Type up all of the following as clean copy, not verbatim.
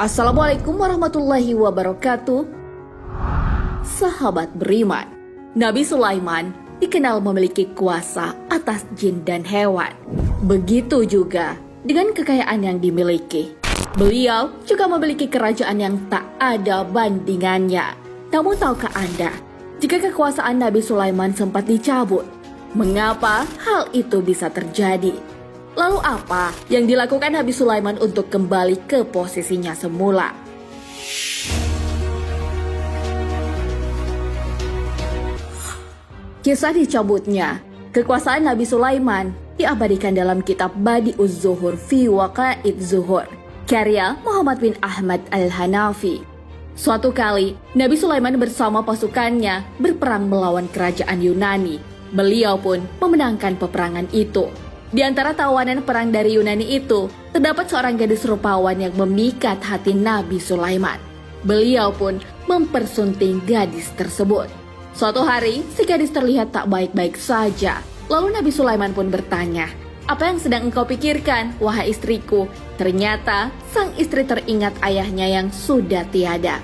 Assalamualaikum warahmatullahi wabarakatuh. Sahabat beriman, Nabi Sulaiman dikenal memiliki kuasa atas jin dan hewan. Begitu juga dengan kekayaan yang dimiliki. Beliau juga memiliki kerajaan yang tak ada bandingannya. Namun tahukah Anda, jika kekuasaan Nabi Sulaiman sempat dicabut, mengapa hal itu bisa terjadi? Lalu apa yang dilakukan Nabi Sulaiman untuk kembali ke posisinya semula? Kisah dicabutnya kekuasaan Nabi Sulaiman diabadikan dalam kitab Badi'uz Zuhur fi Waqa'id Zuhur, karya Muhammad bin Ahmad Al-Hanafi. Suatu kali, Nabi Sulaiman bersama pasukannya berperang melawan kerajaan Yunani. Beliau pun memenangkan peperangan itu. Di antara tawanan perang dari Yunani itu, terdapat seorang gadis rupawan yang memikat hati Nabi Sulaiman. Beliau pun mempersunting gadis tersebut. Suatu hari, si gadis terlihat tak baik-baik saja. Lalu Nabi Sulaiman pun bertanya, "Apa yang sedang engkau pikirkan, wahai istriku?" Ternyata, sang istri teringat ayahnya yang sudah tiada.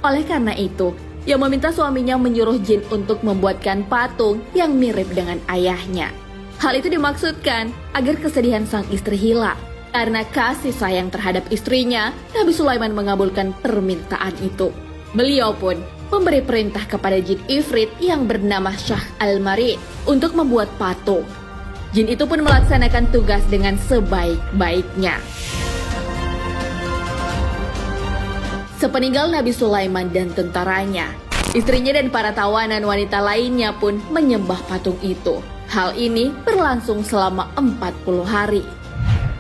Oleh karena itu, ia meminta suaminya menyuruh jin untuk membuatkan patung yang mirip dengan ayahnya. Hal itu dimaksudkan agar kesedihan sang istri hilang. Karena kasih sayang terhadap istrinya, Nabi Sulaiman mengabulkan permintaan itu. Beliau pun memberi perintah kepada jin Ifrit yang bernama Shah Al-Marid untuk membuat patung. Jin itu pun melaksanakan tugas dengan sebaik-baiknya. Sepeninggal Nabi Sulaiman dan tentaranya, istrinya dan para tawanan wanita lainnya pun menyembah patung itu. Hal ini berlangsung selama 40 hari.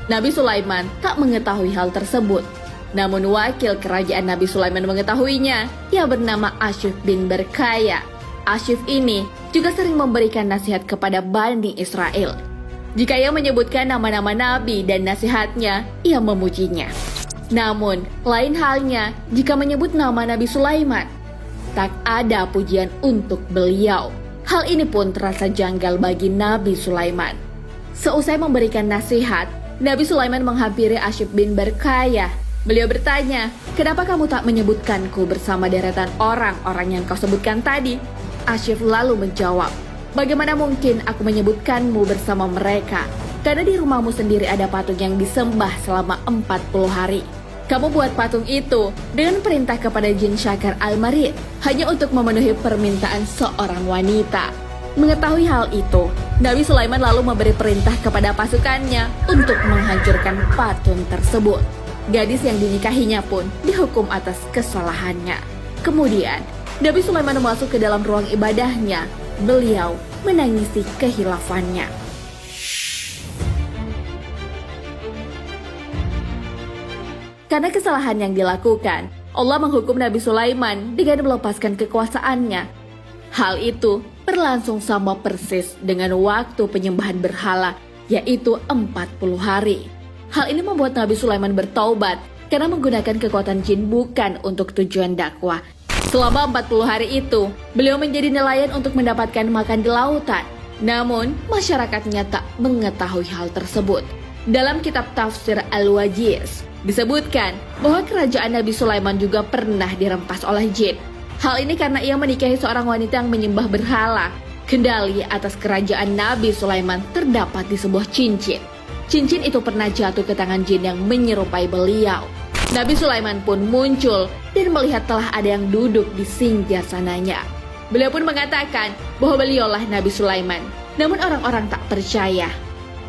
Nabi Sulaiman tak mengetahui hal tersebut. Namun wakil kerajaan Nabi Sulaiman mengetahuinya. Ia bernama Asyif bin Berkaya. Asyif ini juga sering memberikan nasihat kepada Bani Israel. Jika ia menyebutkan nama-nama Nabi dan nasihatnya, ia memujinya. Namun, lain halnya jika menyebut nama Nabi Sulaiman. Tak ada pujian untuk beliau. Hal ini pun terasa janggal bagi Nabi Sulaiman. Seusai memberikan nasihat, Nabi Sulaiman menghampiri Asyif bin Berkaya. Beliau bertanya, "Kenapa kamu tak menyebutkanku bersama deretan orang-orang yang kau sebutkan tadi?" Asyif lalu menjawab, "Bagaimana mungkin aku menyebutkanmu bersama mereka? Karena di rumahmu sendiri ada patung yang disembah selama 40 hari. Kamu buat patung itu dengan perintah kepada jin Syakar Al-Marid hanya untuk memenuhi permintaan seorang wanita." Mengetahui hal itu, Nabi Sulaiman lalu memberi perintah kepada pasukannya untuk menghancurkan patung tersebut. Gadis yang dinikahinya pun dihukum atas kesalahannya. Kemudian, Nabi Sulaiman masuk ke dalam ruang ibadahnya. Beliau menangisi kehilafannya. Karena kesalahan yang dilakukan, Allah menghukum Nabi Sulaiman dengan melepaskan kekuasaannya. Hal itu berlangsung sama persis dengan waktu penyembahan berhala, yaitu 40 hari. Hal ini membuat Nabi Sulaiman bertaubat karena menggunakan kekuatan jin bukan untuk tujuan dakwah. Selama 40 hari itu, beliau menjadi nelayan untuk mendapatkan makan di lautan. Namun, masyarakatnya tak mengetahui hal tersebut. Dalam kitab tafsir Al-Wajiz, disebutkan bahwa kerajaan Nabi Sulaiman juga pernah dirempas oleh jin. Hal ini karena ia menikahi seorang wanita yang menyembah berhala. Kendali atas kerajaan Nabi Sulaiman terdapat di sebuah cincin. Cincin itu pernah jatuh ke tangan jin yang menyerupai beliau. Nabi Sulaiman pun muncul dan melihat telah ada yang duduk di singgasananya. Beliau pun mengatakan bahwa beliaulah Nabi Sulaiman. Namun orang-orang tak percaya.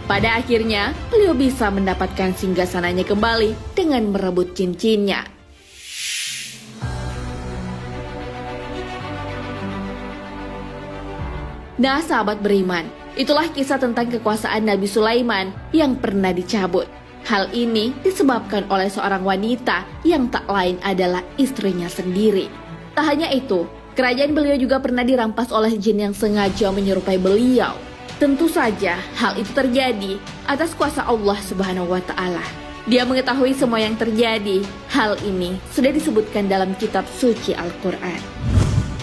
Pada akhirnya, beliau bisa mendapatkan singgasananya kembali dengan merebut cincinnya. Nah, sahabat beriman, itulah kisah tentang kekuasaan Nabi Sulaiman yang pernah dicabut. Hal ini disebabkan oleh seorang wanita yang tak lain adalah istrinya sendiri. Tak hanya itu, kerajaan beliau juga pernah dirampas oleh jin yang sengaja menyerupai beliau. Tentu saja hal itu terjadi atas kuasa Allah Subhanahu wa Ta'ala. Dia mengetahui semua yang terjadi. Hal ini sudah disebutkan dalam kitab suci Al-Quran.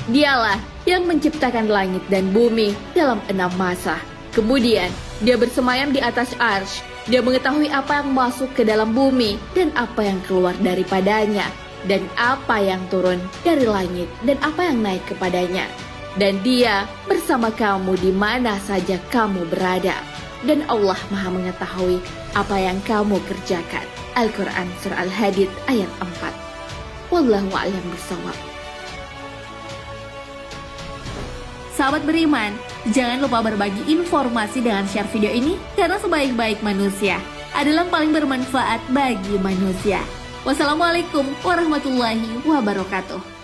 Dialah yang menciptakan langit dan bumi dalam 6 masa. Kemudian dia bersemayam di atas arsy. Dia mengetahui apa yang masuk ke dalam bumi dan apa yang keluar daripadanya, dan apa yang turun dari langit dan apa yang naik kepadanya. Dan Dia bersama kamu di mana saja kamu berada. Dan Allah Maha mengetahui apa yang kamu kerjakan. Al-Quran Surah Al-Hadid ayat 4. Wallahu a'lam bishawab. Sahabat beriman, jangan lupa berbagi informasi dengan share video ini karena sebaik-baik manusia adalah yang paling bermanfaat bagi manusia. Wassalamualaikum warahmatullahi wabarakatuh.